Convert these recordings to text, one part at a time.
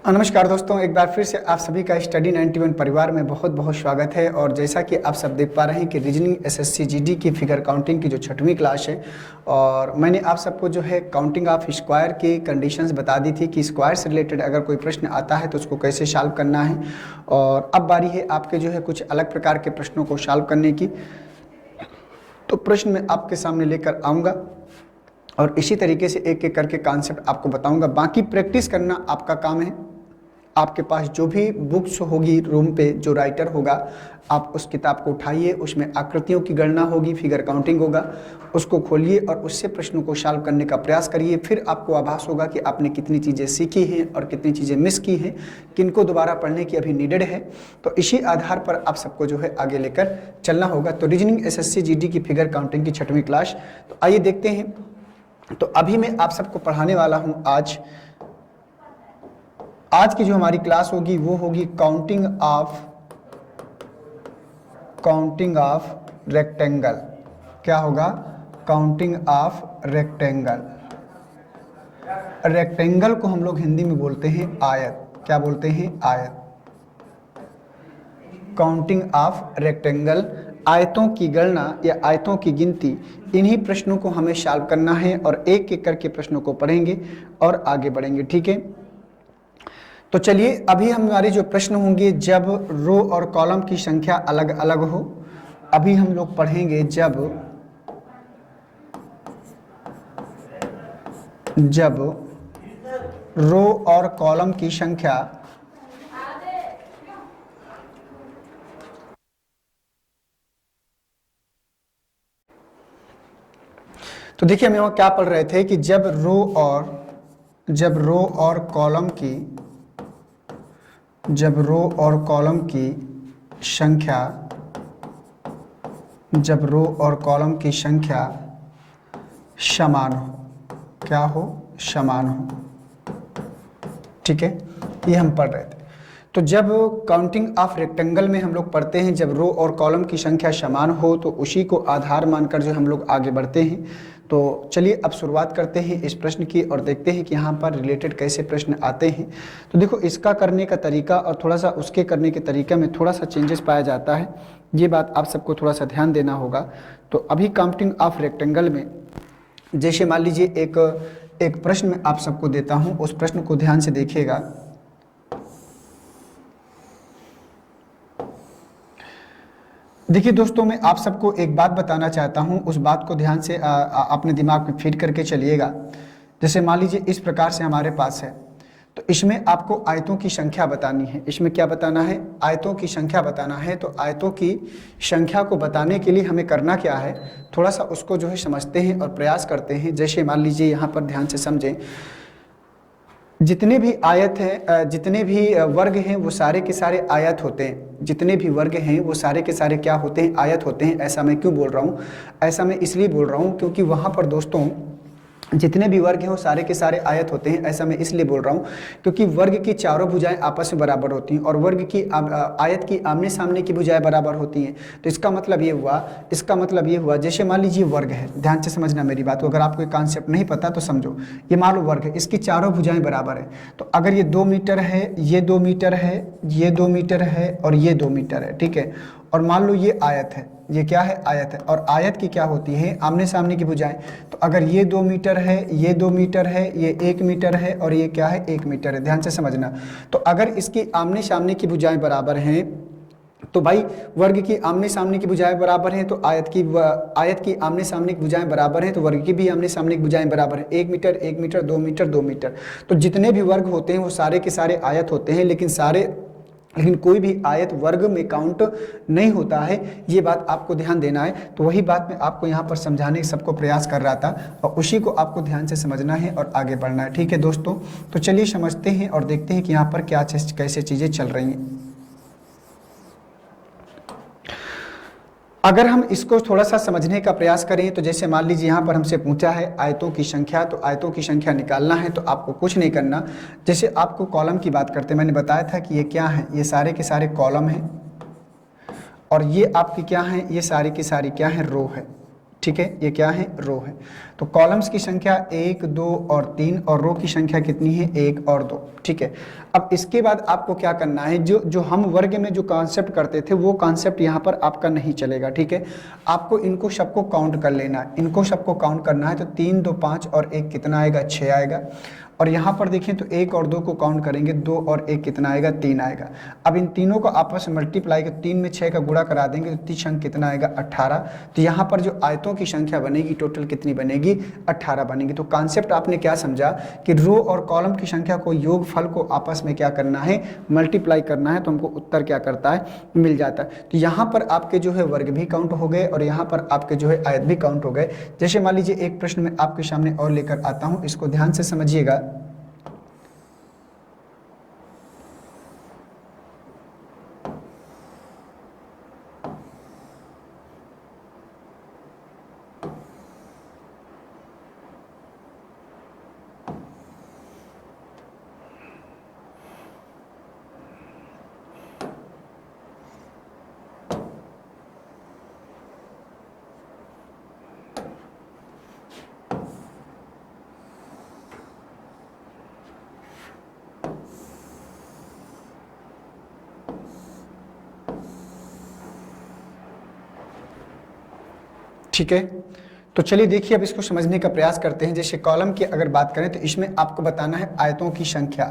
नमस्कार दोस्तों, एक बार फिर से आप सभी का स्टडी 91 परिवार में बहुत बहुत स्वागत है। और जैसा कि आप सब देख पा रहे हैं कि रीजनिंग एसएससी जीडी की फिगर काउंटिंग की जो 6वीं क्लास है, और मैंने आप सबको जो है काउंटिंग ऑफ स्क्वायर की कंडीशंस बता दी थी कि स्क्वायर से रिलेटेड अगर कोई प्रश्न आता है तो उसको कैसे सॉल्व करना है। और अब बारी है आपके जो है कुछ अलग प्रकार के प्रश्नों को सॉल्व करने की। तो प्रश्न मैं आपके सामने लेकर आऊँगा और इसी तरीके से एक एक करके कॉन्सेप्ट आपको बताऊंगा। बाकी प्रैक्टिस करना आपका काम है। आपके पास जो भी बुक्स होगी रूम पे, जो राइटर होगा, आप उस किताब को उठाइए, उसमें आकृतियों की गणना होगी, फिगर काउंटिंग होगा, उसको खोलिए और उससे प्रश्नों को सॉल्व करने का प्रयास करिए। फिर आपको आभास होगा कि आपने कितनी चीज़ें सीखी हैं और कितनी चीज़ें मिस की हैं, किनको दोबारा पढ़ने की अभी नीडेड है। तो इसी आधार पर आप सबको जो है आगे लेकर चलना होगा। तो रीजनिंग एसएससी जीडी की फिगर काउंटिंग की 6वीं क्लास, तो आइए देखते हैं। तो अभी मैं आप सबको पढ़ाने वाला हूँ आज की जो हमारी क्लास होगी वो होगी काउंटिंग ऑफ रेक्टेंगल। क्या होगा? Counting of rectangle. रेक्टेंगल को हम लोग हिंदी में बोलते हैं आयत। क्या बोलते हैं? आयत। काउंटिंग ऑफ रेक्टेंगल, आयतों की गणना या आयतों की गिनती, इन्हीं प्रश्नों को हमें सॉल्व करना है और एक एक करके प्रश्नों को पढ़ेंगे और आगे बढ़ेंगे। ठीक है, तो चलिए अभी हमारे जो प्रश्न होंगे जब रो और कॉलम की संख्या अलग अलग हो। अभी हम लोग पढ़ेंगे जब रो और कॉलम की संख्या तो देखिए हम यहाँ क्या पढ़ रहे थे कि जब रो और कॉलम की संख्या समान हो। क्या हो? समान हो। ठीक है, ये हम पढ़ रहे थे। तो जब काउंटिंग ऑफ रेक्टेंगल में हम लोग पढ़ते हैं जब रो और कॉलम की संख्या समान हो तो उसी को आधार मानकर जो हम लोग आगे बढ़ते हैं। तो चलिए अब शुरुआत करते हैं इस प्रश्न की और देखते हैं कि यहाँ पर रिलेटेड कैसे प्रश्न आते हैं। तो देखो, इसका करने का तरीका और थोड़ा सा उसके करने के तरीके में थोड़ा सा चेंजेस पाया जाता है। ये बात आप सबको थोड़ा सा ध्यान देना होगा। तो अभी काउंटिंग ऑफ रेक्टेंगल में जैसे मान लीजिए एक प्रश्न मैं आप सबको देता हूँ, उस प्रश्न को ध्यान से देखिएगा। देखिए दोस्तों, मैं आप सबको एक बात बताना चाहता हूं, उस बात को ध्यान से अपने दिमाग में फीड करके चलिएगा। जैसे मान लीजिए इस प्रकार से हमारे पास है, तो इसमें आपको आयतों की संख्या बतानी है। इसमें क्या बताना है? आयतों की संख्या बताना है। तो आयतों की संख्या को बताने के लिए हमें करना क्या है, थोड़ा सा उसको जो है समझते हैं और प्रयास करते हैं। जैसे मान लीजिए यहाँ पर ध्यान से समझें, जितने भी आयत हैं, जितने भी वर्ग हैं वो सारे के सारे आयत होते हैं। जितने भी वर्ग हैं वो सारे के सारे क्या होते हैं? आयत होते हैं। ऐसा मैं क्यों बोल रहा हूँ? ऐसा मैं इसलिए बोल रहा हूँ क्योंकि वहाँ पर दोस्तों जितने भी वर्ग हैं वो सारे के सारे आयत होते हैं। ऐसा मैं इसलिए बोल रहा हूँ क्योंकि वर्ग की चारों भुजाएं आपस में बराबर होती हैं और वर्ग की आयत की आमने सामने की भुजाएं बराबर होती हैं। तो इसका मतलब ये हुआ जैसे मान लीजिए वर्ग है, ध्यान से समझना मेरी बात को। अगर आपको ये कॉन्सेप्ट नहीं पता तो समझो। ये मान लो वर्ग है, इसकी चारों भुजाएं बराबर है। तो अगर ये 2 मीटर है, ये 2 मीटर है, ये 2 मीटर है और ये 2 मीटर है, ठीक है। और मान लो ये आयत है, ये क्या है? आयत है। और आयत की क्या होती है? आमने सामने की भुजाएं। तो अगर ये 2 मीटर है, ये 2 मीटर है, ये 1 मीटर है और ये क्या है? 1 मीटर है। ध्यान से समझना। तो अगर इसकी आमने सामने की भुजाएं बराबर हैं तो भाई वर्ग की आमने सामने की भुजाएं बराबर हैं, तो आयत की आमने सामने की भुजाएं बराबर हैं, तो वर्ग की भी आमने सामने की भुजाएं बराबर हैं। 1 मीटर 1 मीटर, 2 मीटर 2 मीटर। तो जितने भी वर्ग होते हैं वो सारे के सारे आयत होते हैं, लेकिन कोई भी आयत वर्ग में काउंट नहीं होता है। ये बात आपको ध्यान देना है। तो वही बात मैं आपको यहाँ पर समझाने का सबको प्रयास कर रहा था और उसी को आपको ध्यान से समझना है और आगे बढ़ना है। ठीक है दोस्तों, तो चलिए समझते हैं और देखते हैं कि यहाँ पर क्या कैसे चीज़ें चल रही हैं। अगर हम इसको थोड़ा सा समझने का प्रयास करें तो जैसे मान लीजिए यहाँ पर हमसे पूछा है आयतों की संख्या, तो आयतों की संख्या निकालना है तो आपको कुछ नहीं करना। जैसे आपको कॉलम की बात करते, मैंने बताया था कि ये क्या है? ये सारे के सारे कॉलम हैं और ये आपकी क्या है? ये सारी की सारी क्या है? रो है। ठीक है, ये क्या है, रो है। तो कॉलम्स की संख्या 1, 2 और 3 और रो की संख्या कितनी है, 1 और 2। ठीक है, अब इसके बाद आपको क्या करना है, जो जो हम वर्ग में जो कॉन्सेप्ट करते थे वो कॉन्सेप्ट यहाँ पर आपका नहीं चलेगा। ठीक है, आपको इनको सबको काउंट कर लेना है, इनको सबको काउंट करना है। तो 3, 2, 5 और 1 कितना आएगा, 6 आएगा। और यहाँ पर देखें तो 1 और 2 को काउंट करेंगे, 2 और 1 कितना आएगा, 3 आएगा। अब इन तीनों को आपस में मल्टीप्लाई कर 3 में 6 का गुणा करा देंगे तो 30 अंक कितना आएगा, 18। तो यहाँ पर जो आयतों की संख्या बनेगी टोटल कितनी बनेगी, 18 बनेगी। तो कॉन्सेप्ट आपने क्या समझा कि रो और कॉलम की संख्या को, योगफल को आपस में क्या करना है, मल्टीप्लाई करना है, तो हमको उत्तर क्या करता है, मिल जाता है। तो यहाँ पर आपके जो है वर्ग भी काउंट हो गए और यहाँ पर आपके जो है आयत भी काउंट हो गए। जैसे मान लीजिए एक प्रश्न में आपके सामने और लेकर आता हूँ, इसको ध्यान से समझिएगा। ठीक है, तो चलिए देखिए अब इसको समझने का प्रयास करते हैं। जैसे कॉलम की अगर बात करें तो इसमें आपको बताना है आयतों की संख्या,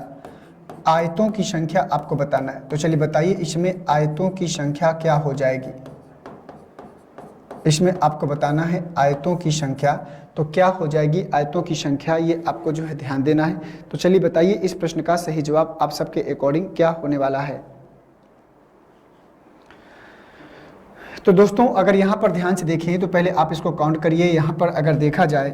आयतों की संख्या आपको बताना है। तो चलिए बताइए इसमें आयतों की संख्या क्या हो जाएगी, इसमें आपको बताना है आयतों की संख्या, तो क्या हो जाएगी आयतों की संख्या, ये आपको जो है ध्यान देना है। तो चलिए बताइए इस प्रश्न का सही जवाब आप सबके अकॉर्डिंग क्या होने वाला है। तो दोस्तों अगर यहाँ पर ध्यान से देखें तो पहले आप इसको काउंट करिए। यहाँ पर अगर देखा जाए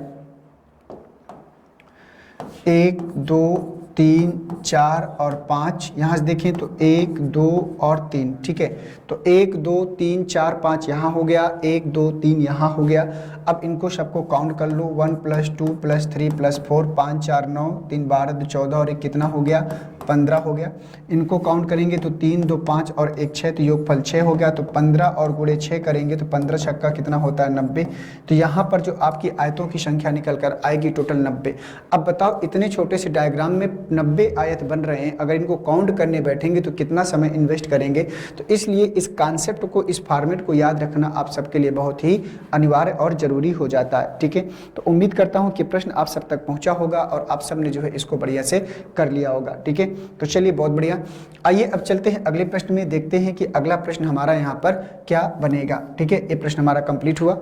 1, 2, 3, 4 और 5, यहाँ से देखें तो 1, 2 और 3। ठीक है, तो 1, 2, 3, 4, 5 यहाँ हो गया, 1, 2, 3 यहाँ हो गया। अब इनको सबको काउंट कर लो, 1 + 2 + 3 + 4, 5, 4, 9, 3, 12, 2, 14 और 1 कितना हो गया, 15 हो गया। इनको काउंट करेंगे तो 3, 2, 5 और 1, 6, तो योगफल 6 हो गया। तो 15 और गुणे 6 करेंगे तो 15 छक्का कितना होता है, 90। तो यहाँ पर जो आपकी आयतों की संख्या निकल कर आएगी टोटल 90। अब बताओ इतने छोटे से डायग्राम में 90 आयत बन रहे हैं, अगर इनको काउंट करने बैठेंगे तो कितना समय इन्वेस्ट करेंगे। तो इसलिए इस कॉन्सेप्ट को, इस फॉर्मेट को याद रखना आप सबके लिए बहुत ही अनिवार्य और जरूरी हो जाता है। ठीक है, तो उम्मीद करता हूँ कि प्रश्न आप सब तक पहुँचा होगा और आप सब ने जो है इसको बढ़िया से कर लिया होगा। ठीक है, तो चलिए बहुत बढ़िया। आइए अब चलते हैं अगले प्रश्न में, देखते हैं कि अगला प्रश्न हमारा यहाँ पर क्या बनेगा। ठीक है, ये प्रश्न हमारा कंप्लीट हुआ।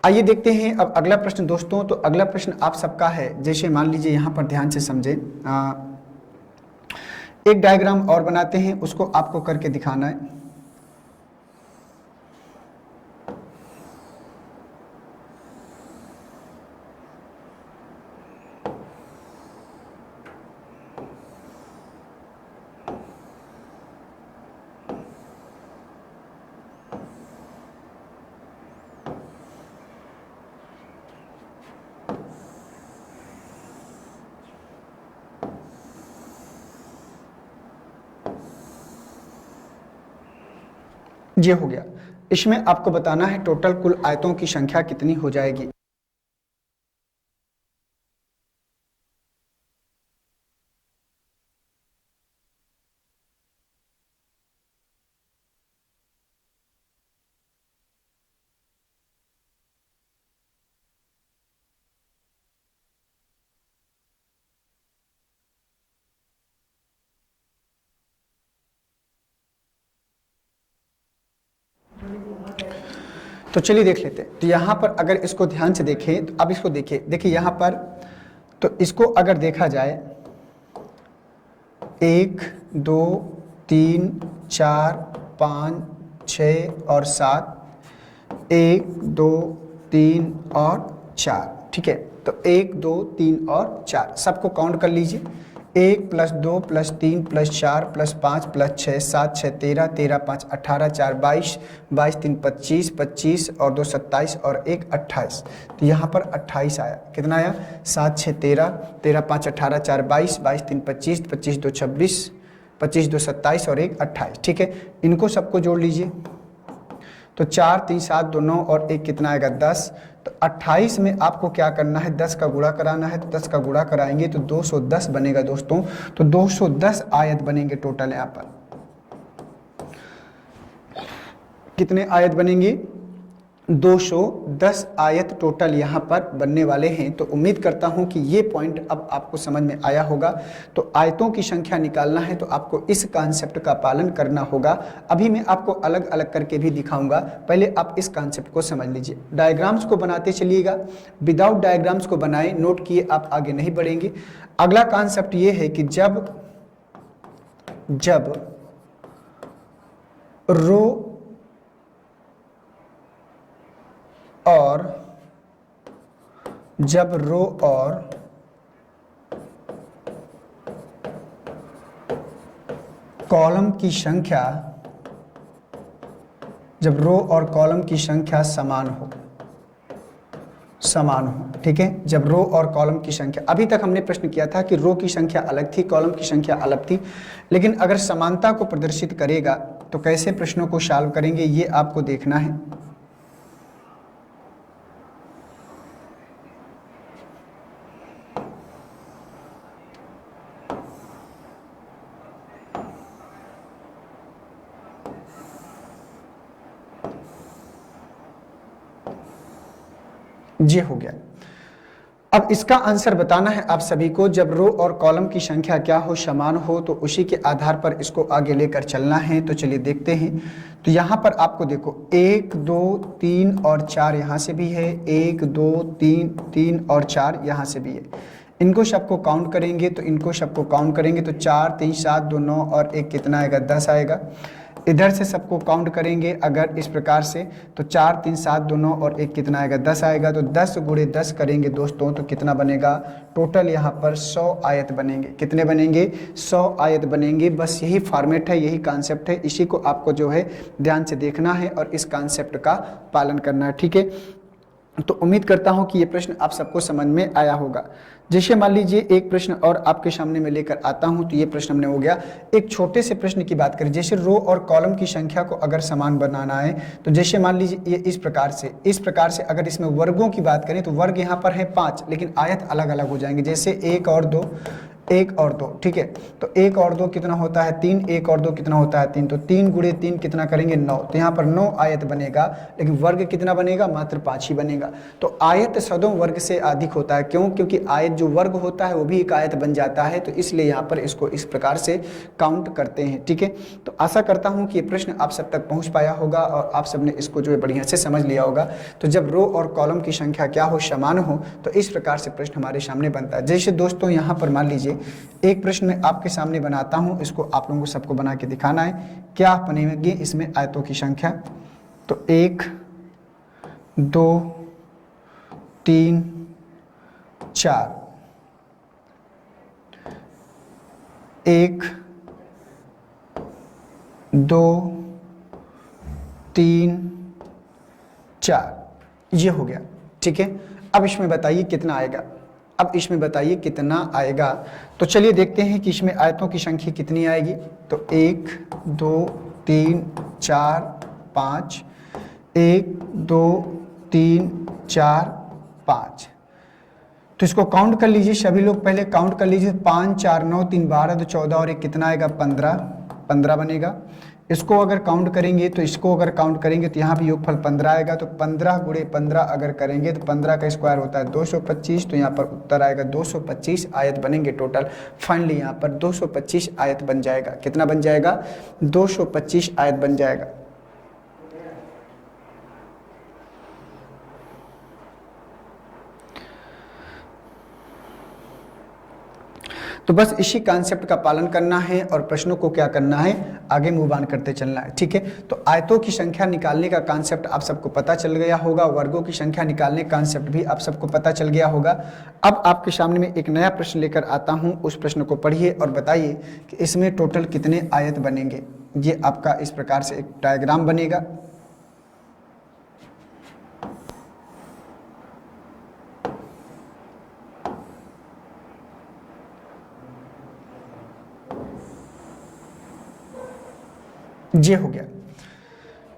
आइए देखते हैं अब अगला प्रश्न दोस्तों। तो अगला प्रश्न आप सबका है, जैसे मान लीजिए यहाँ पर ध्यान से समझें, एक डायग्राम और बनाते हैं, उसको आपको करके दिखाना है। ये हो गया। इसमें आपको बताना है टोटल कुल आयतों की संख्या कितनी हो जाएगी। तो चलिए देख लेते हैं। तो यहाँ पर अगर इसको ध्यान से देखें तो अब इसको देखिए, देखिए यहाँ पर, तो इसको अगर देखा जाए 1, 2, 3, 4, 5, 6 और 7, 1, 2, 3 और 4। ठीक है, तो 1, 2, 3 और 4 सबको काउंट कर लीजिए। 1 + 2 + 3 + 4 + 5 + 6, 7, 6, 13, 13, 5, 18, 4, 22, 22, 3, 25, 25 और 2, 27 और 1, 28। तो यहाँ पर 28 आया। कितना आया, 7, 6, 13, 13, 5, 18, 4, 22, 22, 3, 25, 25, 2, 26, 25, 2, 27 और 1, 28। ठीक है, इनको सबको जोड़ लीजिए। तो 4 3 7 2 9 और 1 कितना आएगा 10। तो 28 में आपको क्या करना है, 10 का गुणा कराना है। तो 10 का गुणा कराएंगे तो 210 बनेगा दोस्तों। तो 210 आयत बनेंगे टोटल। यहाँ पर कितने आयत बनेंगे, 210 आयत टोटल यहाँ पर बनने वाले हैं। तो उम्मीद करता हूँ कि ये पॉइंट अब आपको समझ में आया होगा। तो आयतों की संख्या निकालना है तो आपको इस कॉन्सेप्ट का पालन करना होगा। अभी मैं आपको अलग अलग करके भी दिखाऊंगा, पहले आप इस कॉन्सेप्ट को समझ लीजिए। डायग्राम्स को बनाते चलिएगा, विदाउट डायग्राम्स को बनाए नोट किए आप आगे नहीं बढ़ेंगे। अगला कॉन्सेप्ट ये है कि जब रो और कॉलम की संख्या, जब रो और कॉलम की संख्या समान हो, ठीक है। जब रो और कॉलम की संख्या, अभी तक हमने प्रश्न किया था कि रो की संख्या अलग थी, कॉलम की संख्या अलग थी, लेकिन अगर समानता को प्रदर्शित करेगा तो कैसे प्रश्नों को सॉल्व करेंगे ये आपको देखना है। ये हो गया। अब इसका आंसर बताना है आप सभी को। जब रो और कॉलम की संख्या क्या हो, समान हो, तो उसी के आधार पर इसको आगे लेकर चलना है। तो चलिए देखते हैं। तो यहाँ पर आपको देखो 1 2 3 और 4 यहाँ से भी है, 1 2 3 3 और 4 यहाँ से भी है। इनको सबको काउंट करेंगे तो 4 3 7 2 9 और 1 कितना आएगा 10 आएगा। इधर से सबको काउंट करेंगे अगर इस प्रकार से तो 4 3 7 2 9 और 1 कितना आएगा 10 आएगा। तो 10 × 10 करेंगे दोस्तों तो कितना बनेगा, टोटल यहाँ पर 100 आयत बनेंगे। कितने बनेंगे, 100 आयत बनेंगे। बस यही फॉर्मेट है, यही कॉन्सेप्ट है, इसी को आपको जो है ध्यान से देखना है और इस कॉन्सेप्ट का पालन करना है, ठीक है। तो उम्मीद करता हूं कि ये प्रश्न आप सबको समझ में आया होगा। जैसे मान लीजिए एक प्रश्न और आपके सामने में लेकर आता हूं। तो ये प्रश्न हमने हो गया। एक छोटे से प्रश्न की बात करें, जैसे रो और कॉलम की संख्या को अगर समान बनाना है तो जैसे मान लीजिए ये इस प्रकार से अगर इसमें वर्गों की बात करें तो वर्ग यहाँ पर है 5, लेकिन आयत अलग अलग हो जाएंगे। जैसे 1 और 2, 1 और 2, ठीक है। तो 1 और 2 कितना होता है 3, 1 और 2 कितना होता है 3। तो 3 × 3 कितना करेंगे 9। तो यहाँ पर 9 आयत बनेगा, लेकिन वर्ग कितना बनेगा, मात्र 5 ही बनेगा। तो आयत सदों वर्ग से अधिक होता है। क्यों, क्योंकि आयत जो वर्ग होता है वो भी एक आयत बन जाता है। तो इसलिए यहाँ पर इसको इस प्रकार से काउंट करते हैं, ठीक है। तो आशा करता हूँ कि ये प्रश्न आप सब तक पहुँच पाया होगा और आप सबने इसको जो है बढ़िया से समझ लिया होगा। तो जब रो और कॉलम की संख्या क्या हो, समान हो, तो इस प्रकार से प्रश्न हमारे सामने बनता है। जैसे दोस्तों यहाँ पर मान लीजिए एक प्रश्न मैं आपके सामने बनाता हूं, इसको आप लोगों को सबको बना के दिखाना है। क्या बनेगी इसमें आयतों की संख्या। तो 1 2 3 4, 1 2 3 4, ये हो गया, ठीक है। अब इसमें बताइए कितना आएगा। तो चलिए देखते हैं कि इसमें आयतों की संख्या कितनी आएगी। तो 1 2 3 4 5, 1 2 3 4 5। तो इसको काउंट कर लीजिए सभी लोग, पहले काउंट कर लीजिए। 5 4 9 3 12 तो 14 और 1 कितना आएगा 15 बनेगा। इसको अगर काउंट करेंगे तो यहाँ भी योगफल 15 आएगा। तो 15 × 15 अगर करेंगे तो 15 का स्क्वायर होता है 225। तो यहाँ पर उत्तर आएगा 225 आयत बनेंगे टोटल। फाइनली यहाँ पर 225 आयत बन जाएगा। कितना बन जाएगा, 225 आयत बन जाएगा। तो बस इसी कॉन्सेप्ट का पालन करना है और प्रश्नों को क्या करना है, आगे मूव ऑन करते चलना है, ठीक है। तो आयतों की संख्या निकालने का कॉन्सेप्ट आप सबको पता चल गया होगा, वर्गों की संख्या निकालने का कॉन्सेप्ट भी आप सबको पता चल गया होगा। अब आपके सामने में एक नया प्रश्न लेकर आता हूं, उस प्रश्न को पढ़िए और बताइए कि इसमें टोटल कितने आयत बनेंगे। ये आपका इस प्रकार से एक डायग्राम बनेगा। ये हो गया।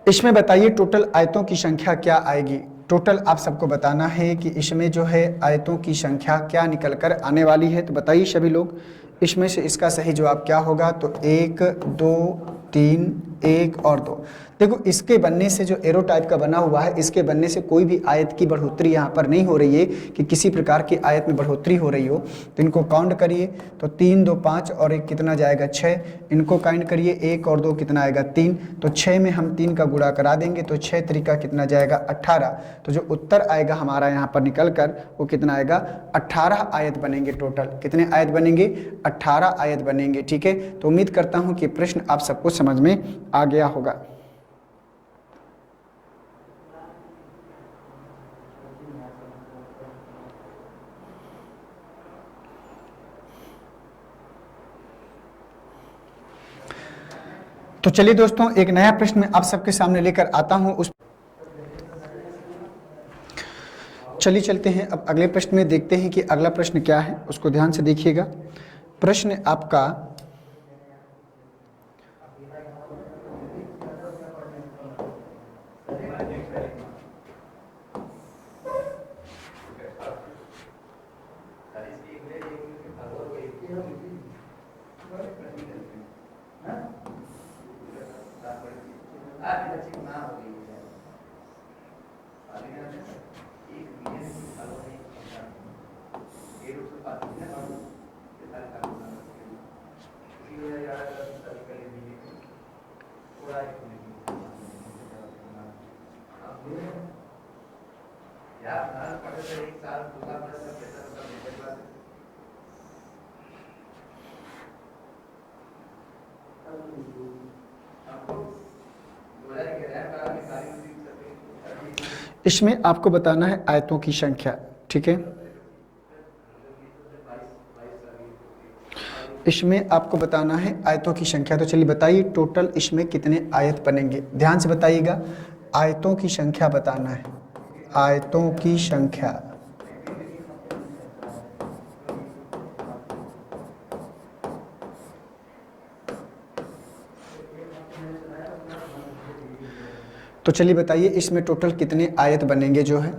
इसमें बताइए टोटल आयतों की संख्या क्या आएगी। टोटल आप सबको बताना है कि इसमें जो है आयतों की संख्या क्या निकल कर आने वाली है। तो बताइए सभी लोग, इसमें से इसका सही जवाब क्या होगा। तो 1 2 3 1 और 2। देखो इसके बनने से, जो एरो टाइप का बना हुआ है, इसके बनने से कोई भी आयत की बढ़ोतरी यहाँ पर नहीं हो रही है कि किसी प्रकार की आयत में बढ़ोतरी हो रही हो। तो इनको काउंट करिए, तो 3 2 5 और 1 कितना जाएगा 6। इनको काउंट करिए, 1 और 2 कितना आएगा 3। तो 6 में हम 3 का गुणा करा देंगे तो 6 तरीका कितना जाएगा 18। तो जो उत्तर आएगा हमारा यहाँ पर निकल कर वो कितना आएगा 18 आयत बनेंगे। टोटल कितने आयत बनेंगे 18 आयत बनेंगे। ठीक है, तो उम्मीद करता हूँ कि प्रश्न आप सबको समझ में आ गया होगा। तो चलिए दोस्तों, एक नया प्रश्न मैं आप सबके सामने लेकर आता हूं। उस चलिए चलते हैं अब अगले प्रश्न में, देखते हैं कि अगला प्रश्न क्या है, उसको ध्यान से देखिएगा। प्रश्न आपका इसमें आपको बताना है आयतों की संख्या। ठीक है, इसमें आपको बताना है आयतों की संख्या। तो चलिए बताइए टोटल इसमें कितने आयत बनेंगे। ध्यान से बताइएगा, आयतों की संख्या बताना है, आयतों की संख्या। तो चलिए बताइए इसमें टोटल कितने आयत बनेंगे जो है।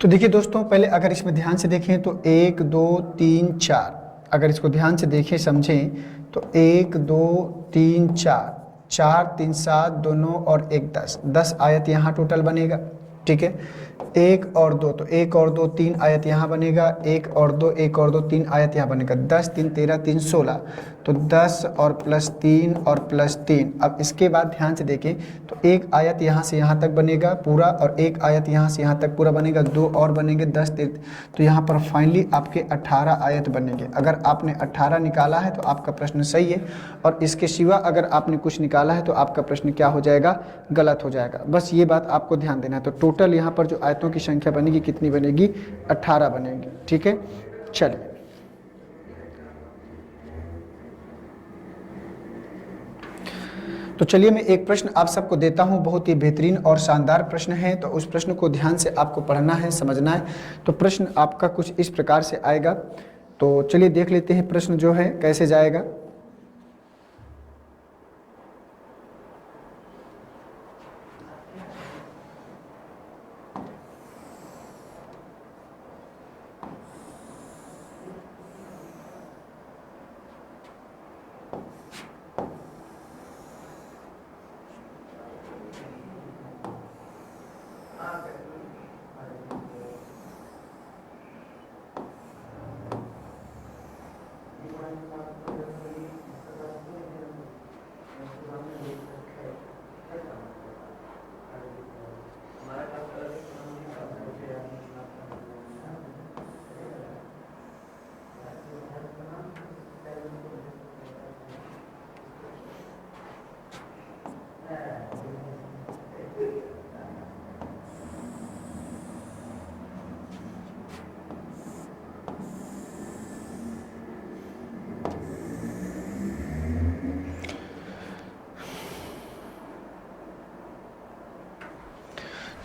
तो देखिए दोस्तों, पहले अगर इसमें ध्यान से देखें तो 1 2 3 4, अगर इसको ध्यान से देखें समझें तो 1 2 3 4, 4 3 7 2 9 और 1 10, 10 आयत यहाँ टोटल बनेगा। ठीक है, 1 और 2, तो 1 और 2 3 आयत यहाँ बनेगा, 1 और 2 1 और 2 3 आयत यहाँ बनेगा। 10 3 13 3 16, तो 10 और प्लस 3 और प्लस 3। अब इसके बाद ध्यान से देखें तो एक आयत यहाँ से यहाँ तक बनेगा पूरा, और एक आयत यहाँ से यहाँ तक पूरा बनेगा, 2 और बनेंगे 10 तो यहाँ पर फाइनली आपके 18 आयत बनेंगे। अगर आपने 18 निकाला है तो आपका प्रश्न सही है, और इसके सिवा अगर आपने कुछ निकाला है तो आपका प्रश्न क्या हो जाएगा, गलत हो जाएगा। बस ये बात आपको ध्यान देना है। तो टोटल यहाँ पर जो आयतों की संख्या बनेगी कितनी बनेगी, 18 बनेगी। ठीक है, चलिए तो चलिए मैं एक प्रश्न आप सबको देता हूं, बहुत ही बेहतरीन और शानदार प्रश्न है। तो उस प्रश्न को ध्यान से आपको पढ़ना है, समझना है। तो प्रश्न आपका कुछ इस प्रकार से आएगा। तो चलिए देख लेते हैं प्रश्न जो है कैसे जाएगा।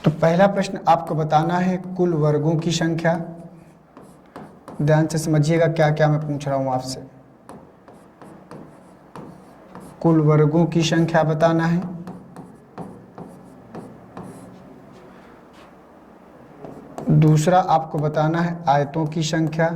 तो पहला प्रश्न आपको बताना है कुल वर्गों की संख्या। ध्यान से समझिएगा क्या क्या मैं पूछ रहा हूं आपसे। कुल वर्गों की संख्या बताना है। दूसरा आपको बताना है आयतों की संख्या।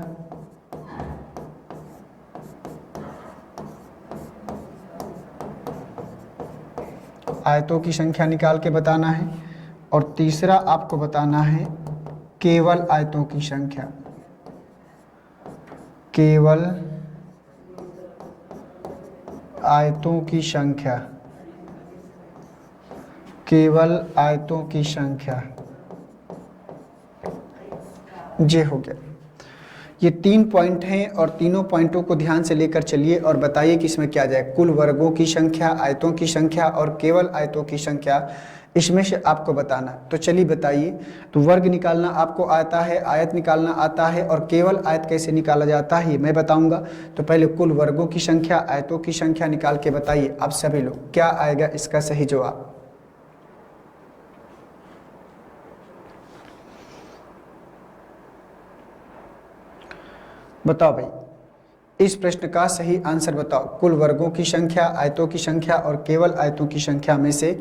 आयतों की संख्या निकाल के बताना है। और तीसरा आपको बताना है केवल आयतों की संख्या। केवल आयतों की संख्या। केवल आयतों की संख्या। ये हो गया। ये 3 पॉइंट हैं और तीनों पॉइंटों को ध्यान से लेकर चलिए और बताइए कि इसमें क्या जाए। कुल वर्गों की संख्या, आयतों की संख्या और केवल आयतों की संख्या, इसमें से आपको बताना। तो चलिए बताइए। तो वर्ग निकालना आपको आता है, आयत निकालना आता है, और केवल आयत कैसे निकाला जाता है ये मैं बताऊंगा। तो पहले कुल वर्गों की संख्या, आयतों की संख्या निकाल के बताइए आप सभी लोग, क्या आएगा इसका सही जवाब। बताओ भाई, इस प्रश्न का सही आंसर बताओ। कुल वर्गों की संख्या, आयतों की संख्या और केवल आयतों की संख्या में से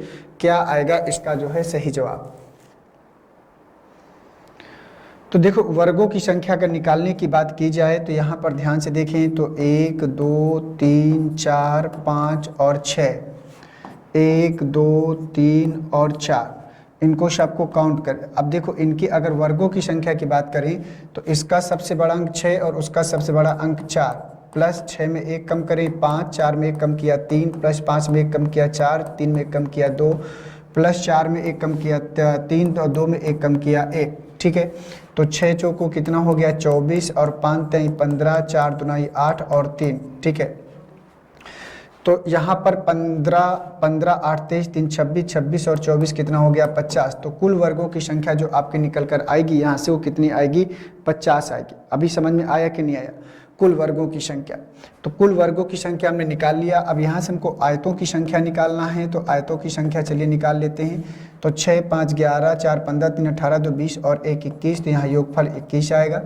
क्या आएगा इसका जो है सही जवाब। तो देखो, वर्गों की संख्या अगर निकालने की बात की जाए तो यहाँ पर ध्यान से देखें तो 1 2 3 4 5 और 6, 1 2 3 और 4, इनको सबको काउंट कर। अब देखो, इनकी अगर वर्गों की संख्या की बात करें तो इसका सबसे बड़ा अंक 6 और उसका सबसे बड़ा अंक 4, प्लस 6 में 1 कम करें 5, 4 में 1 कम किया 3, प्लस 5 में 1 कम किया 4, 3 में 1 कम किया 2, प्लस 4 में 1 कम किया 3 और 2 में 1 कम किया 1। ठीक है, तो 6 चौको कितना हो गया 24 और 5 तेई 15, 4 दुनाई 8 और 3। ठीक है, तो यहाँ पर 15 15 8 23 3 26, 26 और 24 कितना हो गया 50। तो कुल वर्गों की संख्या जो आपके निकल कर आएगी यहाँ से वो कितनी आएगी 50 आएगी। अभी समझ में आया कि नहीं आया। कुल वर्गों की संख्या, तो कुल वर्गों की संख्या हमने निकाल लिया। अब यहाँ से हमको आयतों की संख्या निकालना है। तो आयतों की संख्या चलिए निकाल लेते हैं। तो 6 5 11, 4 15, 3 18, 2 20 और 1 21, तो यहाँ योगफल 21 आएगा।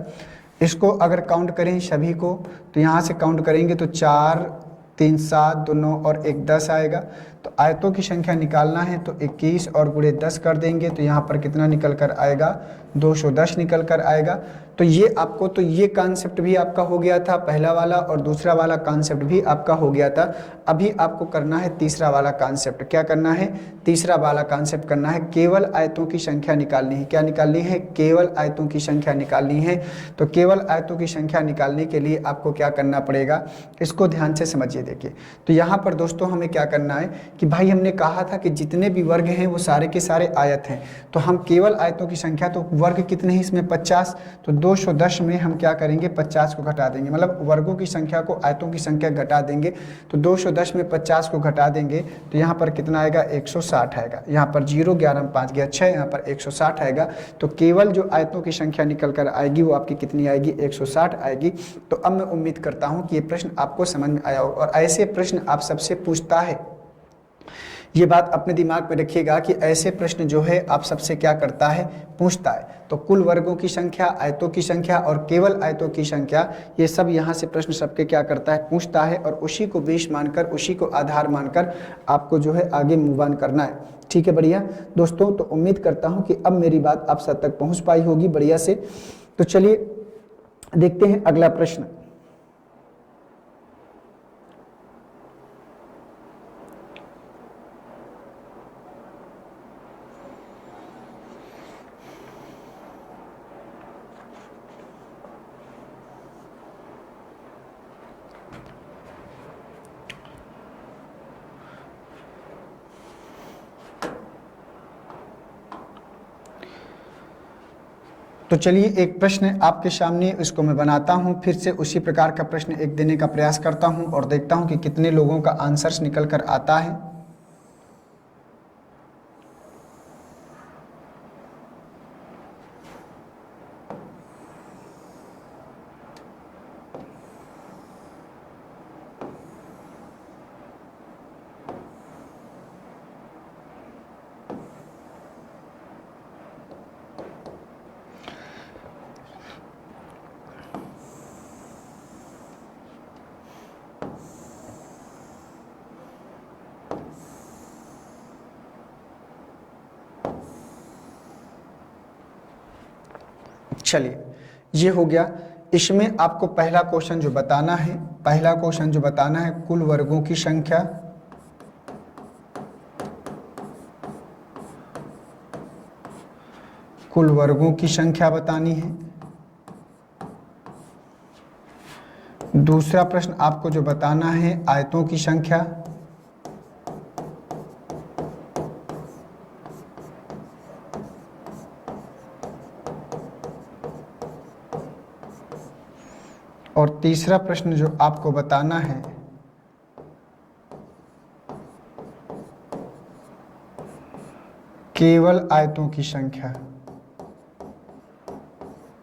इसको अगर काउंट करें सभी को तो यहाँ से काउंट करेंगे तो 4 3 7 2 9 और 1 10 आएगा। तो आयतों की संख्या निकालना है तो 21 और गुणे 10 कर देंगे तो यहाँ पर कितना निकल कर आएगा 210 निकल कर आएगा। तो ये आपको, तो ये कॉन्सेप्ट भी आपका हो गया था पहला वाला, और दूसरा वाला कॉन्सेप्ट भी आपका हो गया था। अभी आपको करना है तीसरा वाला कॉन्सेप्ट। क्या करना है, तीसरा वाला कॉन्सेप्ट करना है। केवल आयतों की संख्या निकालनी है। क्या निकालनी है, केवल आयतों की संख्या निकालनी है। तो केवल आयतों की संख्या निकालने के लिए आपको क्या करना पड़ेगा, इसको ध्यान से समझिए। देखिए, तो यहाँ पर दोस्तों हमें क्या करना है कि भाई हमने कहा था कि जितने भी वर्ग हैं वो सारे के सारे आयत हैं। तो हम केवल आयतों की संख्या, तो वर्ग कितने हैं इसमें 50, तो 210 में हम क्या करेंगे 50 को घटा देंगे। मतलब वर्गों की संख्या को आयतों की संख्या घटा देंगे। तो 210 में 50 को घटा देंगे तो यहाँ पर कितना आएगा 160 आएगा। यहाँ पर 0 11 में 5 गया 6, यहाँ पर 160 आएगा। तो केवल जो आयतों की संख्या निकल कर आएगी वो आपकी कितनी आएगी 160 आएगी। तो अब मैं उम्मीद करता हूँ कि ये प्रश्न आपको समझ में आया होगा। और ऐसे प्रश्न आप सबसे पूछता है, ये बात अपने दिमाग में रखिएगा कि ऐसे प्रश्न जो है आप सबसे क्या करता है, पूछता है। तो कुल वर्गों की संख्या, आयतों की संख्या और केवल आयतों की संख्या, ये सब यहाँ से प्रश्न सबके क्या करता है, पूछता है। और उसी को बेस मानकर, उसी को आधार मानकर आपको जो है आगे मूव ऑन करना है। ठीक है बढ़िया दोस्तों, तो उम्मीद करता हूँ कि अब मेरी बात आप सब तक पहुँच पाई होगी बढ़िया से। तो चलिए देखते हैं अगला प्रश्न। तो चलिए एक प्रश्न आपके सामने, इसको मैं बनाता हूं, फिर से उसी प्रकार का प्रश्न एक देने का प्रयास करता हूं और देखता हूं कि कितने लोगों का आंसर्स निकल कर आता है। चलिए ये हो गया। इसमें आपको पहला क्वेश्चन जो बताना है, पहला क्वेश्चन जो बताना है, कुल वर्गों की संख्या, कुल वर्गों की संख्या बतानी है। दूसरा प्रश्न आपको जो बताना है, आयतों की संख्या, और तीसरा प्रश्न जो आपको बताना है, केवल आयतों की संख्या,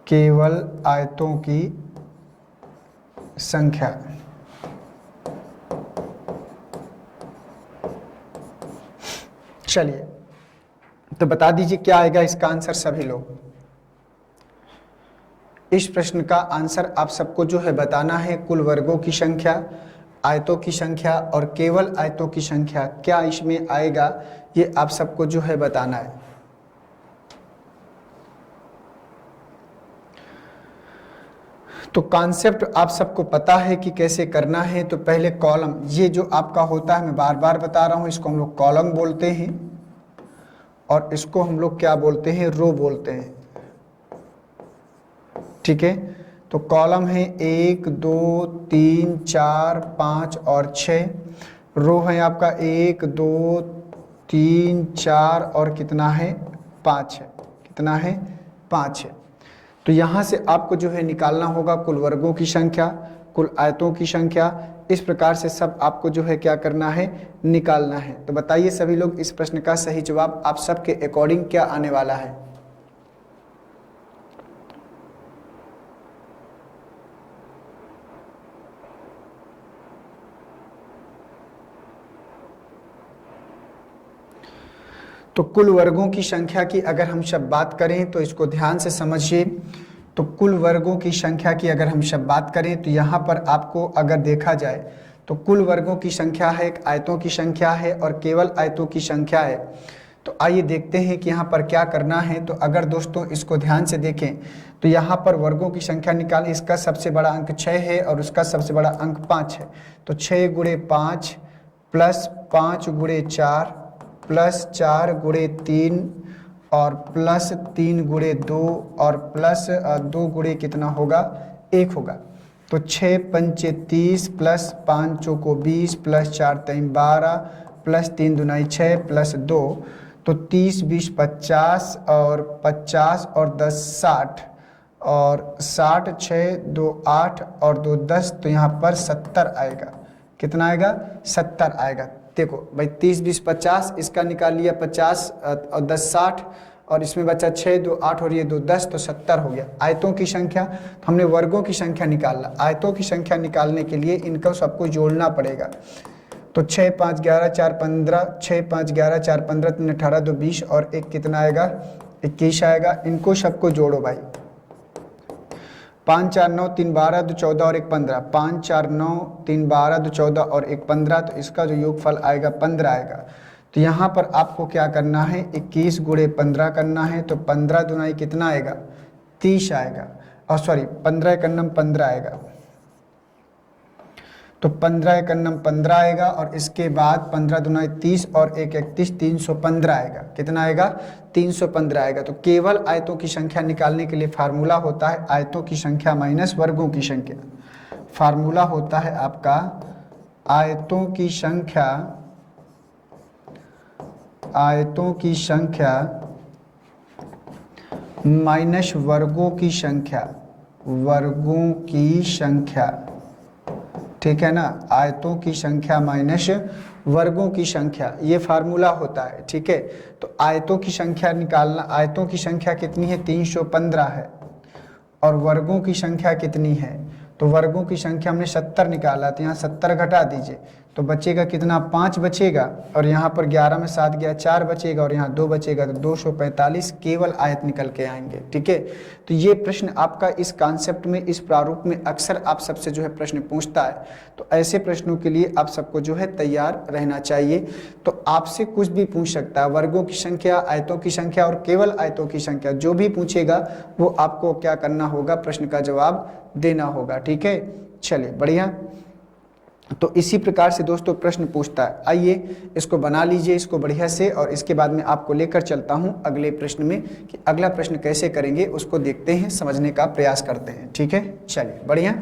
केवल आयतों की संख्या। चलिए तो बता दीजिए क्या आएगा इसका आंसर सभी लोग। इस प्रश्न का आंसर आप सबको जो है बताना है, कुल वर्गों की संख्या, आयतों की संख्या और केवल आयतों की संख्या, क्या इसमें आएगा ये आप सबको जो है बताना है। तो कॉन्सेप्ट आप सबको पता है कि कैसे करना है। तो पहले कॉलम, ये जो आपका होता है, मैं बार बार बता रहा हूँ, इसको हम लोग कॉलम बोलते हैं और इसको हम लोग क्या बोलते हैं, रो बोलते हैं। ठीक है, तो कॉलम है 1 2 3 4 5 और 6, रो है आपका 1 2 3 4 और कितना है, 5 है। कितना है, 5 है। तो यहाँ से आपको जो है निकालना होगा कुल वर्गों की संख्या, कुल आयतों की संख्या, इस प्रकार से सब आपको जो है क्या करना है, निकालना है। तो बताइए सभी लोग इस प्रश्न का सही जवाब आप सबके अकॉर्डिंग क्या आने वाला है। तो कुल वर्गों की संख्या की अगर हम सब बात करें तो इसको ध्यान से समझिए। तो कुल वर्गों की संख्या की अगर हम सब बात करें तो यहाँ पर आपको अगर देखा जाए तो कुल वर्गों की संख्या है, एक आयतों की संख्या है और केवल आयतों की संख्या है। तो आइए देखते हैं कि यहाँ पर क्या करना है। तो अगर दोस्तों इसको ध्यान से देखें तो यहाँ पर वर्गों की संख्या निकालें, इसका सबसे बड़ा अंक 6 है और उसका सबसे बड़ा अंक 5 है। तो 6 गुणे 5 प्लस 5 गुणे 4 प्लस 4 गुणे 3 और प्लस 3 गुणे 2 और प्लस 2 गुणे कितना होगा, 1 होगा। तो 6 पंचे 30 प्लस 5 चौको 20 प्लस 4 3 12 प्लस 3 दुनाई 6 प्लस 2, तो 30 20 50 और 50 और 10 60 और 60 6 2 8 और 2 10, तो यहाँ पर 70 आएगा। कितना आएगा, 70 आएगा। देखो भाई 30 20 50, इसका निकाल लिया 50 और 10 60 और इसमें बचा 6 2 8 और ये 2 10, तो 70 हो गया। आयतों की संख्या, तो हमने वर्गों की संख्या निकालना, आयतों की संख्या निकालने के लिए इनको सबको जोड़ना पड़ेगा। तो 6 5 11 4 15, 6 5 11 4 15 3 18 2 20 और एक कितना आएगा, 21 आएगा। इनको सबको जोड़ो भाई, 5 4 9 3 12 2 14 और 1 15, 5 4 9 3 12 2 14 और 1 15, तो इसका जो योगफल आएगा 15 आएगा। तो यहाँ पर आपको क्या करना है, 21 गुणे 15 करना है। तो 15 दुनाई कितना आएगा, 30 आएगा, और सॉरी 15 एकन्नम 15 आएगा। तो 15 एकन्नम 15 आएगा और इसके बाद 15 दुनाई 30 और 1 31, 315 आएगा। कितना आएगा, 315 आएगा। तो केवल आयतों की संख्या निकालने के लिए फार्मूला होता है आयतों की संख्या माइनस वर्गों की संख्या। फार्मूला होता है आपका आयतों की संख्या, आयतों की संख्या माइनस वर्गों की संख्या, वर्गों की संख्या। ठीक है ना, आयतों की संख्या माइनस वर्गों की संख्या, ये फार्मूला होता है। ठीक है, तो आयतों की संख्या निकालना, आयतों की संख्या कितनी है, 315 है, और वर्गों की संख्या कितनी है, तो वर्गों की संख्या हमने 70 निकाला, तो यहाँ 70 घटा दीजिए, तो बचेगा कितना, 5 बचेगा, और यहाँ पर 11 में 7 गया 4 बचेगा, और यहाँ 2 बचेगा, तो 245 केवल आयत निकल के आएंगे। ठीक है, तो ये प्रश्न आपका इस कॉन्सेप्ट में, इस प्रारूप में अक्सर आप सबसे जो है प्रश्न पूछता है। तो ऐसे प्रश्नों के लिए आप सबको जो है तैयार रहना चाहिए। तो आपसे कुछ भी पूछ सकता है, वर्गों की संख्या, आयतों की संख्या और केवल आयतों की संख्या, जो भी पूछेगा वो आपको क्या करना होगा, प्रश्न का जवाब देना होगा। ठीक है, चलिए बढ़िया। तो इसी प्रकार से दोस्तों प्रश्न पूछता है। आइए इसको बना लीजिए, इसको बढ़िया से, और इसके बाद में आपको लेकर चलता हूं अगले प्रश्न में कि अगला प्रश्न कैसे करेंगे उसको देखते हैं, समझने का प्रयास करते हैं। ठीक है, चलिए बढ़िया।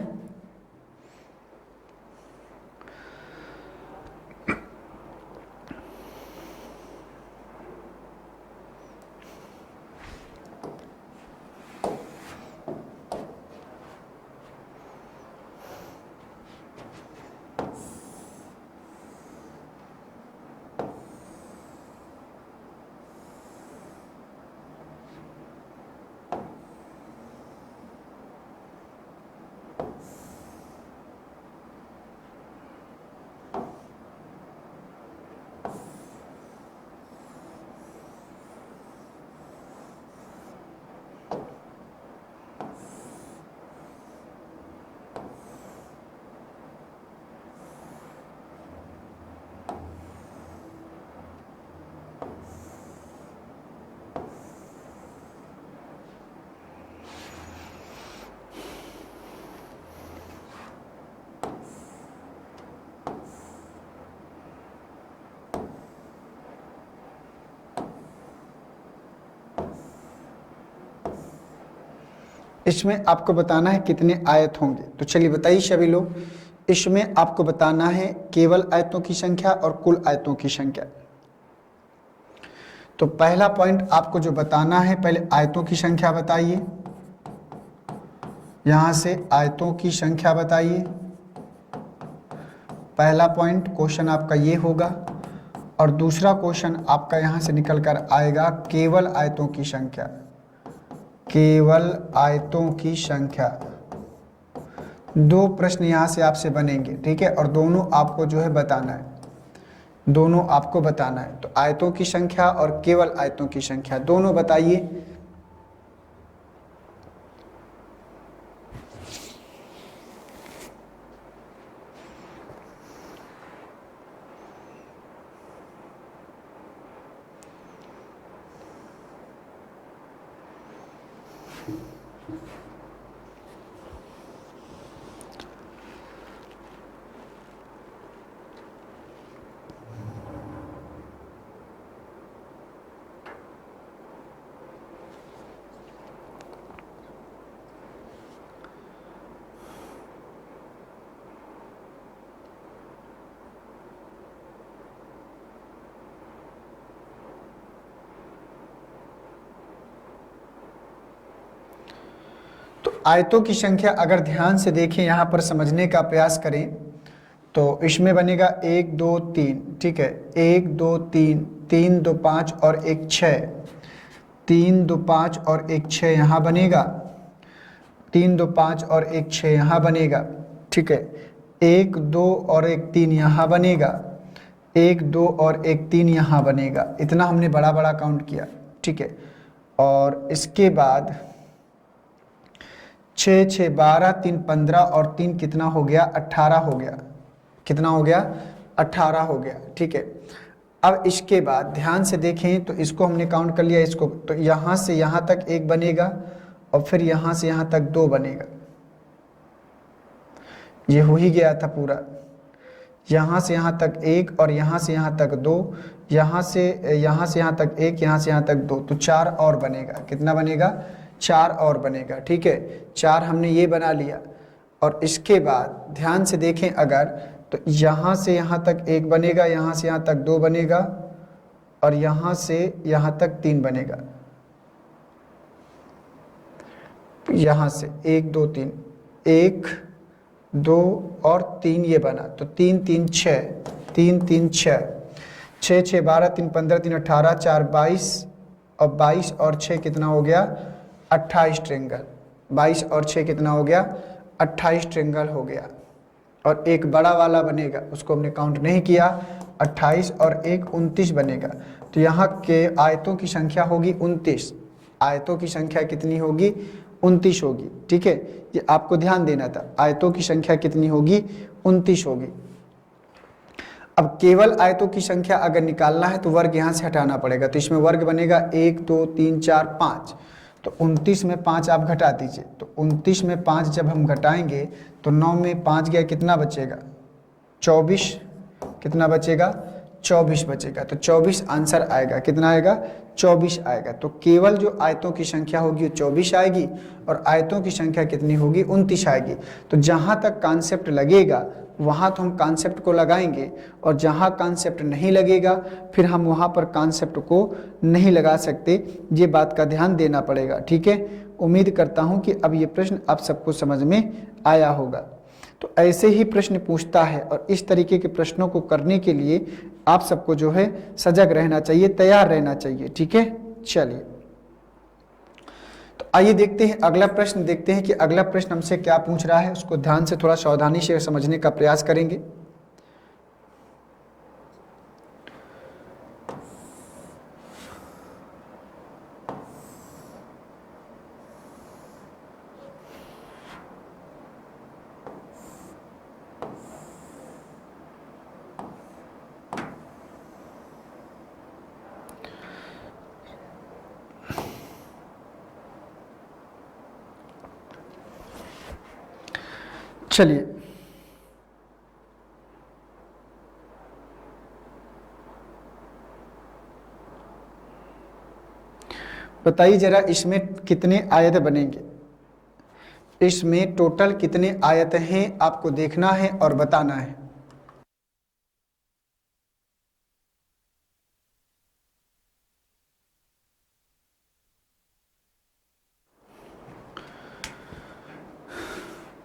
इसमें आपको बताना है कितने आयत होंगे। तो चलिए बताइए सभी लोग, इसमें आपको बताना है केवल आयतों की संख्या और कुल आयतों की संख्या। तो पहला पॉइंट आपको जो बताना है, पहले आयतों की संख्या बताइए, यहां से आयतों की संख्या बताइए। पहला पॉइंट क्वेश्चन आपका ये होगा, और दूसरा क्वेश्चन आपका यहां से निकल कर आएगा केवल आयतों की संख्या, केवल आयतों की संख्या। दो प्रश्न यहां से आपसे बनेंगे। ठीक है, और दोनों आपको जो है बताना है, दोनों आपको बताना है। तो आयतों की संख्या और केवल आयतों की संख्या दोनों बताइए। आयतों की संख्या अगर ध्यान से देखें, यहाँ पर समझने का प्रयास करें, तो इसमें बनेगा 1 2 3। ठीक है, 1 2 3, 3 2 5 और 1 6, 3 2 5 और 1 6 यहाँ बनेगा, 3 2 5 और 1 6 यहाँ बनेगा। ठीक है, 1 2 और 1 3 यहाँ बनेगा, 1 2 और 1 3 यहाँ बनेगा। इतना हमने बड़ा बड़ा काउंट किया। ठीक है, और इसके बाद 6 6 12, 3 15 और 3 कितना हो गया, 18 हो गया। कितना हो गया, 18 हो गया। ठीक है, अब इसके बाद ध्यान से देखें, तो इसको हमने काउंट कर लिया, इसको तो यहाँ से यहाँ तक 1 बनेगा, और फिर यहाँ से यहाँ तक 2 बनेगा। ये हो ही गया था पूरा। यहाँ से यहाँ तक 1 और यहाँ से यहाँ तक 2, यहाँ से यहाँ तक 1, यहाँ से यहाँ तक 2, तो 4 और बनेगा। कितना बनेगा, 4 और बनेगा। ठीक है, 4 हमने ये बना लिया। और इसके बाद ध्यान से देखें अगर, तो यहाँ से यहाँ तक 1 बनेगा, यहाँ से यहाँ तक 2 बनेगा, और यहाँ से यहाँ तक 3 बनेगा। यहाँ से 1 2 3, 1 2 और 3 ये बना, तो 3 3 6, 3 3 6, 6 6 12, 3 15, 3 18, 4 22, और 22 और 6 कितना हो गया, 28 ट्रेंगल। 22 और 6 कितना हो गया, 28 ट्रेंगल हो गया। और एक बड़ा वाला बनेगा, उसको हमने काउंट नहीं किया, 28 और एक 29 बनेगा। तो यहाँ के आयतों की संख्या होगी 29, आयतों की संख्या कितनी होगी, 29 होगी। ठीक है, ये आपको ध्यान देना था, आयतों की संख्या कितनी होगी, 29 होगी। अब केवल आयतों की संख्या अगर निकालना है तो वर्ग यहाँ से हटाना पड़ेगा, तो इसमें वर्ग बनेगा 1 2 3 4 5। तो 29 में 5 आप घटा दीजिए, तो 29 में 5 जब हम घटाएंगे तो 9 में 5 गया, कितना बचेगा, 24। कितना बचेगा, 24 बचेगा। तो 24 आंसर आएगा, कितना आएगा, 24 आएगा। तो केवल जो आयतों की संख्या होगी वो 24 आएगी और आयतों की संख्या कितनी होगी, 29 आएगी। तो जहाँ तक कॉन्सेप्ट लगेगा वहाँ तो हम कॉन्सेप्ट को लगाएंगे, और जहाँ कॉन्सेप्ट नहीं लगेगा फिर हम वहाँ पर कॉन्सेप्ट को नहीं लगा सकते। ये बात का ध्यान देना पड़ेगा। ठीक है, उम्मीद करता हूँ कि अब ये प्रश्न आप सबको समझ में आया होगा। तो ऐसे ही प्रश्न पूछता है और इस तरीके के प्रश्नों को करने के लिए आप सबको जो है सजग रहना चाहिए, तैयार रहना चाहिए। ठीक है, चलिए तो आइए देखते हैं अगला प्रश्न, देखते हैं कि अगला प्रश्न हमसे क्या पूछ रहा है, उसको ध्यान से थोड़ा सावधानी से समझने का प्रयास करेंगे। चलिए बताइए जरा, इसमें कितने आयत बनेंगे, इसमें टोटल कितने आयत हैं आपको देखना है और बताना है।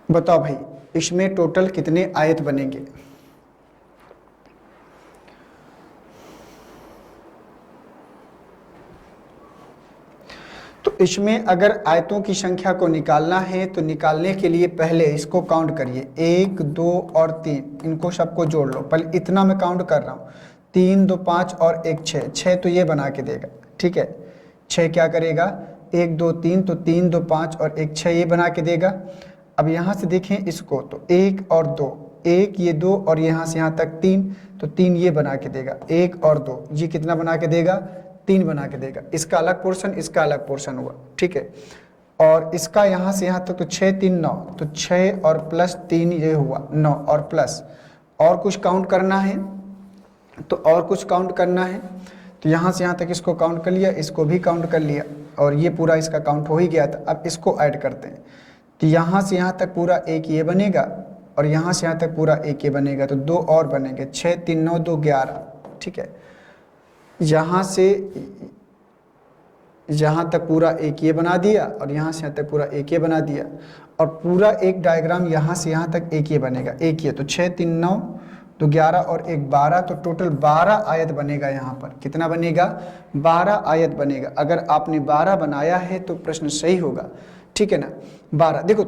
बताओ भाई, इसमें टोटल कितने आयत बनेंगे। तो इसमें अगर आयतों की संख्या को निकालना है तो निकालने के लिए पहले इसको काउंट करिए, 1 2 और 3, इनको सबको जोड़ लो। पहले इतना मैं काउंट कर रहा हूँ, 3 2 5 और 1 6, 6 तो ये बना के देगा। ठीक है, 6 क्या करेगा, 1 2 3, तो 3 2 5 और 1 6 ये बना के देगा। अब यहाँ से देखें इसको, तो 1 और 2, 1 ये 2 और यहाँ से यहाँ तक 3, तो 3 ये बना के देगा। 1 और 2 ये कितना बना के देगा, 3 बना के देगा। इसका अलग पोर्शन, इसका अलग पोर्शन हुआ। ठीक है, और इसका यहाँ से यहाँ तक तो 6 3 9, तो 6 और प्लस 3 ये हुआ 9 और प्लस, और कुछ काउंट करना है तो और कुछ काउंट करना है, तो यहाँ से यहाँ तक इसको काउंट कर लिया, इसको भी काउंट कर लिया, और ये पूरा इसका काउंट हो ही गया था। अब इसको ऐड करते हैं, तो यहाँ से यहाँ तक पूरा एक ये बनेगा और यहाँ से यहाँ तक पूरा एक ये बनेगा, तो 2 और बनेंगे, 6 3 9 2 11। ठीक है, यहाँ से यहाँ तक पूरा एक ये बना दिया और यहाँ से यहाँ तक पूरा एक ये बना दिया, और पूरा एक डायग्राम यहाँ से यहाँ तक एक ये बनेगा, एक ये, तो 6 3 9 तो 11 और 1 12, तो टोटल 12 आयत बनेगा। यहाँ पर कितना बनेगा, 12 आयत बनेगा। अगर आपने 12 बनाया है तो प्रश्न सही होगा। ठीक है ना, 12 देखो,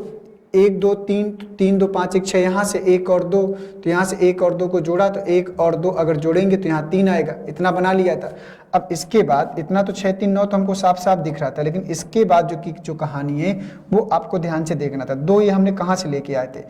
1 2 3, 3 2 5 1 6, यहाँ से 1 और 2, तो यहाँ से 1 और 2 को जोड़ा, तो 1 और 2 अगर जोड़ेंगे तो यहाँ 3 आएगा, इतना बना लिया था। अब इसके बाद इतना तो 6 3 9 तो हमको साफ साफ दिख रहा था, लेकिन इसके बाद जो कहानी है वो आपको ध्यान से देखना था। 2 ये हमने कहाँ से लेके आए थे,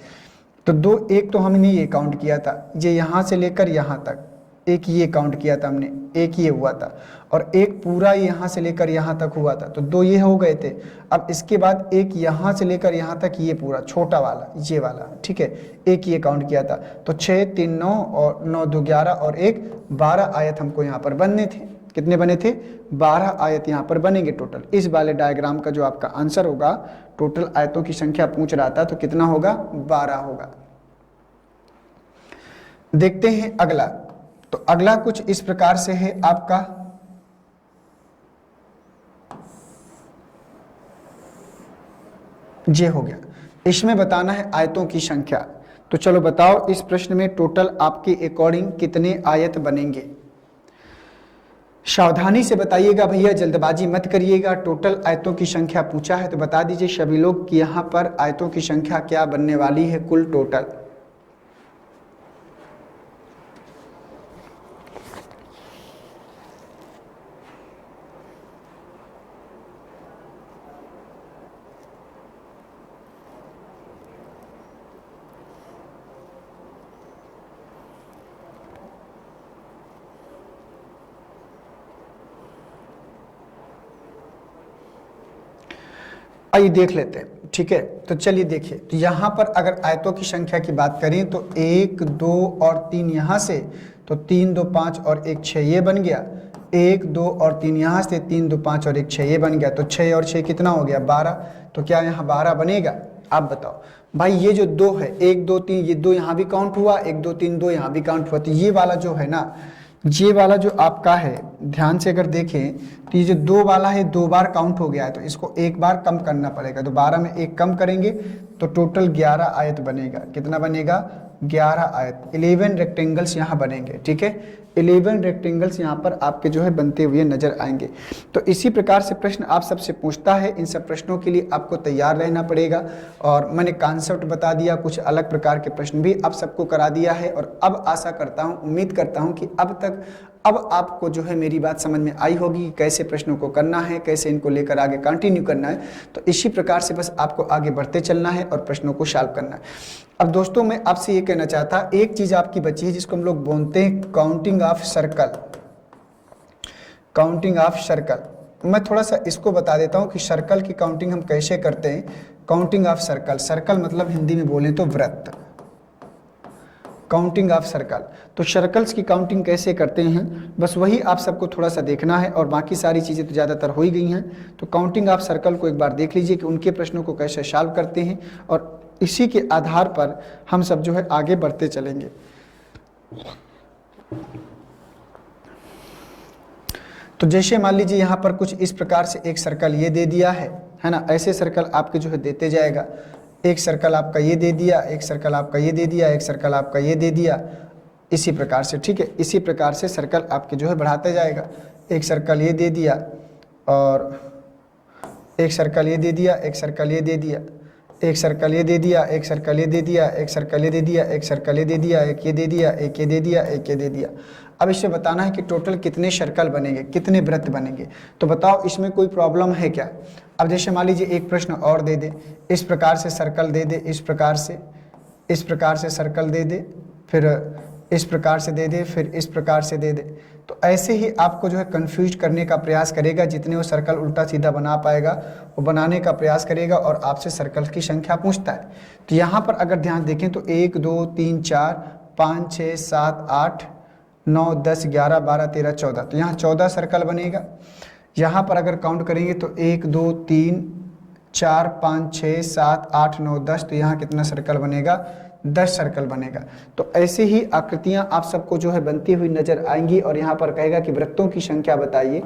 तो 2 1 तो हमने ये काउंट किया था, ये यहाँ से लेकर यहाँ तक एक ये काउंट किया था हमने, एक ये हुआ था, और एक पूरा यहाँ से लेकर यहाँ तक हुआ था, तो 2 ये हो गए थे। अब इसके बाद एक यहाँ से लेकर यहाँ तक ये पूरा छोटा वाला ये वाला, ठीक है, एक ये काउंट किया था, तो 6 3 9 और 9 2 11 और 1 12 आयत हमको यहाँ पर बनने थे। कितने बने थे, 12 आयत यहाँ पर बनेंगे टोटल। इस वाले डायग्राम का जो आपका आंसर होगा, टोटल आयतों की संख्या पूछ रहा था तो कितना होगा, 12 होगा। देखते हैं अगला, तो अगला कुछ इस प्रकार से है आपका, ये हो गया, इसमें बताना है आयतों की संख्या। तो चलो बताओ, इस प्रश्न में टोटल आपके अकॉर्डिंग कितने आयत बनेंगे। सावधानी से बताइएगा भैया, जल्दबाजी मत करिएगा। टोटल आयतों की संख्या पूछा है तो बता दीजिए सभी लोग कि यहाँ पर आयतों की संख्या क्या बनने वाली है कुल टोटल। आइए देख लेते हैं, ठीक है। तो चलिए देखिए, तो यहाँ पर अगर आयतों की संख्या की बात करें तो 1 2 और 3 यहाँ से, तो 3 2 5 और 1 6 ये बन गया। 1 2 और 3 यहाँ से, 3 2 5 और 1 6 ये बन गया। तो 6 और 6 कितना हो गया? 12। तो क्या यहाँ 12 बनेगा? आप बताओ भाई। ये जो 2 है, 1 2 3, ये 2 यहाँ भी काउंट हुआ, 1 2 3 2 यहाँ भी काउंट हुआ। तो ये वाला जो है ना, ये वाला जो आपका है, ध्यान से अगर देखें तो ये जो 2 वाला है 2 बार काउंट हो गया है, तो इसको 1 बार कम करना पड़ेगा। तो 12 में 1 कम करेंगे तो टोटल 11 आयत बनेगा। कितना बनेगा? 11 आयत। 11 रेक्टेंगल्स यहाँ बनेंगे, ठीक है। 11 रेक्टेंगल्स यहाँ पर आपके जो है बनते हुए नजर आएंगे। तो इसी प्रकार से प्रश्न आप सबसे पूछता है। इन सब प्रश्नों के लिए आपको तैयार रहना पड़ेगा। और मैंने कॉन्सेप्ट बता दिया, कुछ अलग प्रकार के प्रश्न भी आप सबको करा दिया है। और अब आशा करता हूँ, उम्मीद करता हूँ कि अब आपको जो है मेरी बात समझ में आई होगी कि कैसे प्रश्नों को करना है, कैसे इनको लेकर आगे कंटिन्यू करना है। तो इसी प्रकार से बस आपको आगे बढ़ते चलना है और प्रश्नों को सॉल्व करना है। अब दोस्तों मैं आपसे ये कहना चाहता, एक चीज आपकी बची है जिसको हम लोग बोलते हैं counting of circle. Counting of circle मैं थोड़ा सा इसको बता देता हूँ कि सर्कल की काउंटिंग हम कैसे करते हैं। काउंटिंग ऑफ सर्कल, सर्कल मतलब हिंदी में बोले तो वृत्त। काउंटिंग ऑफ सर्कल, तो सर्कल्स की काउंटिंग कैसे करते हैं, बस वही आप सबको थोड़ा सा देखना है। और बाकी सारी चीज़ें तो ज़्यादातर हो ही गई हैं। तो काउंटिंग ऑफ सर्कल को एक बार देख लीजिए कि उनके प्रश्नों को कैसे सॉल्व करते हैं, और इसी के आधार पर हम सब जो है आगे बढ़ते चलेंगे। तो जैसे मान लीजिए यहाँ पर कुछ इस प्रकार से एक सर्कल ये दे दिया है ना। ऐसे सर्कल आपके जो है देते जाएगा। एक सर्कल आपका ये दे दिया, एक सर्कल आपका ये दे दिया, एक सर्कल आपका ये दे दिया, इसी प्रकार से, ठीक है। इसी प्रकार से सर्कल आपके जो है बढ़ाते जाएगा। एक सर्कल ये दे दिया, और एक सर्कल ये दे दिया, एक सर्कल ये दे दिया, एक सर्कल ये दे दिया, एक सर्कल ये दे दिया, एक सर्कल ये दे दिया, एक सर्कल ये दे दिया, एक ये दे दिया, एक ये दे दिया, एक ये दे दिया। अब इससे बताना है कि टोटल कितने सर्कल बनेंगे, कितने वृत्त बनेंगे। तो बताओ इसमें कोई प्रॉब्लम है क्या? अब जैसे मान लीजिए एक प्रश्न और दे दे, इस प्रकार से सर्कल दे दे, इस प्रकार से सर्कल दे दे, फिर इस प्रकार से दे दे, फिर इस प्रकार से दे दे। तो ऐसे ही आपको जो है कंफ्यूज करने का प्रयास करेगा। जितने वो सर्कल उल्टा सीधा बना पाएगा वो बनाने का प्रयास करेगा, और आपसे सर्कल की संख्या पूछता है। तो यहाँ पर अगर ध्यान देखें तो 1 2 3 4 5 6 7 8 9 10 11 12 13 14, तो यहाँ 14 सर्कल बनेगा। यहाँ पर अगर काउंट करेंगे तो 1 2 3 4 5 6 7 8 9 10, तो यहाँ कितना सर्कल बनेगा? 10 सर्कल बनेगा। तो ऐसे ही आकृतियां आप सबको जो है बनती हुई नजर आएंगी। और यहाँ पर कहेगा कि वृत्तों की संख्या बताइए,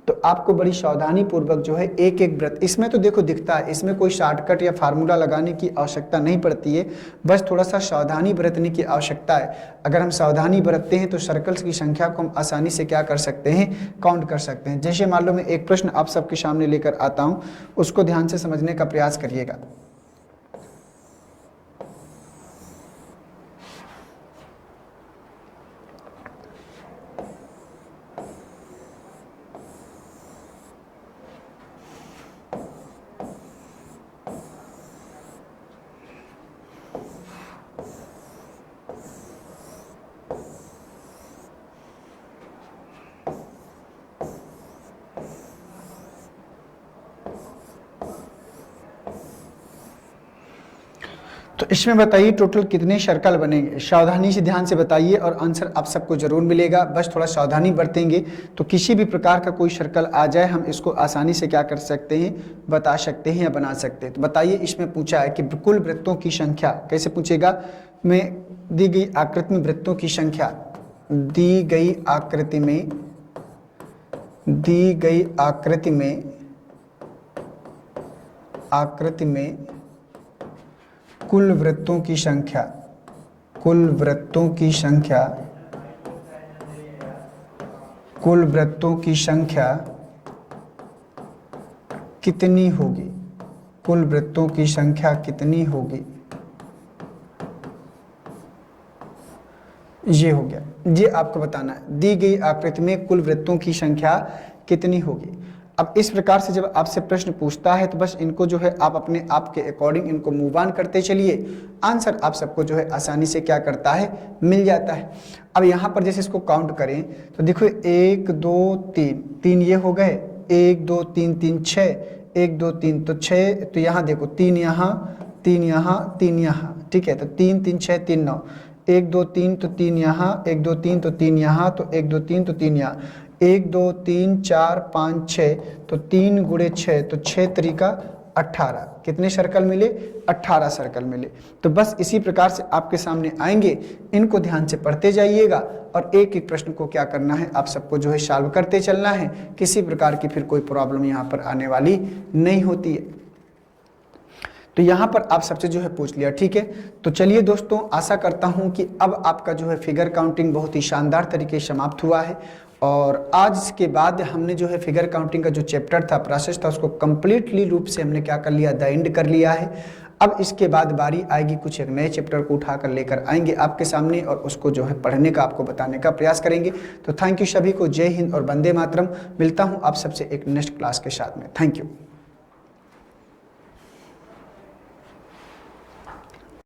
तो आपको बड़ी सावधानी पूर्वक जो है एक एक वृत्त, इसमें तो देखो दिखता है, इसमें कोई शॉर्टकट या फार्मूला लगाने की आवश्यकता नहीं पड़ती है। बस थोड़ा सा सावधानी बरतने की आवश्यकता है। अगर हम सावधानी बरतते हैं तो सर्कल्स की संख्या को हम आसानी से क्या कर सकते हैं? काउंट कर सकते हैं। जैसे मान लो मैं एक प्रश्न आप सबके सामने लेकर आता हूँ, उसको ध्यान से समझने का प्रयास करिएगा। तो इसमें बताइए टोटल कितने सर्कल बनेंगे। सावधानी से ध्यान से बताइए और आंसर आप सबको जरूर मिलेगा। बस थोड़ा सावधानी बरतेंगे तो किसी भी प्रकार का कोई सर्कल आ जाए हम इसको आसानी से क्या कर सकते हैं? बता सकते हैं या बना सकते हैं। तो बताइए इसमें पूछा है कि कुल वृत्तों की संख्या, कैसे पूछेगा? में दी गई आकृति में वृत्तों की संख्या, दी गई आकृति में कुल वृत्तों की संख्या, कुल वृत्तों की संख्या कितनी होगी? कुल वृत्तों की संख्या कितनी होगी? ये हो गया, ये आपको बताना है। दी गई आकृति में कुल वृत्तों की संख्या कितनी होगी। अब इस प्रकार से जब आपसे प्रश्न पूछता है तो बस इनको जो है आप अपने आप के अकॉर्डिंग इनको मूव ऑन करते चलिए। आंसर आप सबको जो है आसानी से क्या करता है? मिल जाता है। अब यहाँ पर जैसे इसको काउंट करें तो देखो 1 2 3 3 ये हो गए, 1 2 3 3 6, 1 2 3 तो 6, तो यहाँ देखो 3 यहाँ 3 यहाँ 3 यहाँ, ठीक है, तो 3 3 6 3 9, 1 2 3 तो 3 यहाँ, 1 2 3 तो 3 यहाँ, तो 1 2 3 तो 3 यहाँ, 1 2 3 4 5 6, तो 3 गुणे 6 तो 6 तरीका 18। कितने सर्कल मिले? 18 सर्कल मिले। तो बस इसी प्रकार से आपके सामने आएंगे, इनको ध्यान से पढ़ते जाइएगा और एक एक प्रश्न को क्या करना है, आप सबको जो है सॉल्व करते चलना है। किसी प्रकार की फिर कोई प्रॉब्लम यहाँ पर आने वाली नहीं होती है। तो यहाँ पर आप सबसे जो है पूछ लिया, ठीक है। तो चलिए दोस्तों, आशा करता हूँ कि अब आपका जो है फिगर काउंटिंग बहुत ही शानदार तरीके से समाप्त हुआ है। और आज के बाद हमने जो है फिगर काउंटिंग का जो चैप्टर था, प्रोसेस था, उसको कंप्लीटली रूप से हमने क्या कर लिया, द एंड कर लिया है। अब इसके बाद बारी आएगी, कुछ एक नए चैप्टर को उठाकर लेकर आएंगे आपके सामने और उसको जो है पढ़ने का, आपको बताने का प्रयास करेंगे। तो थैंक यू सभी को, जय हिंद और वंदे मातरम। मिलता हूँ आप सबसे एक नेक्स्ट क्लास के साथ में। Thank you.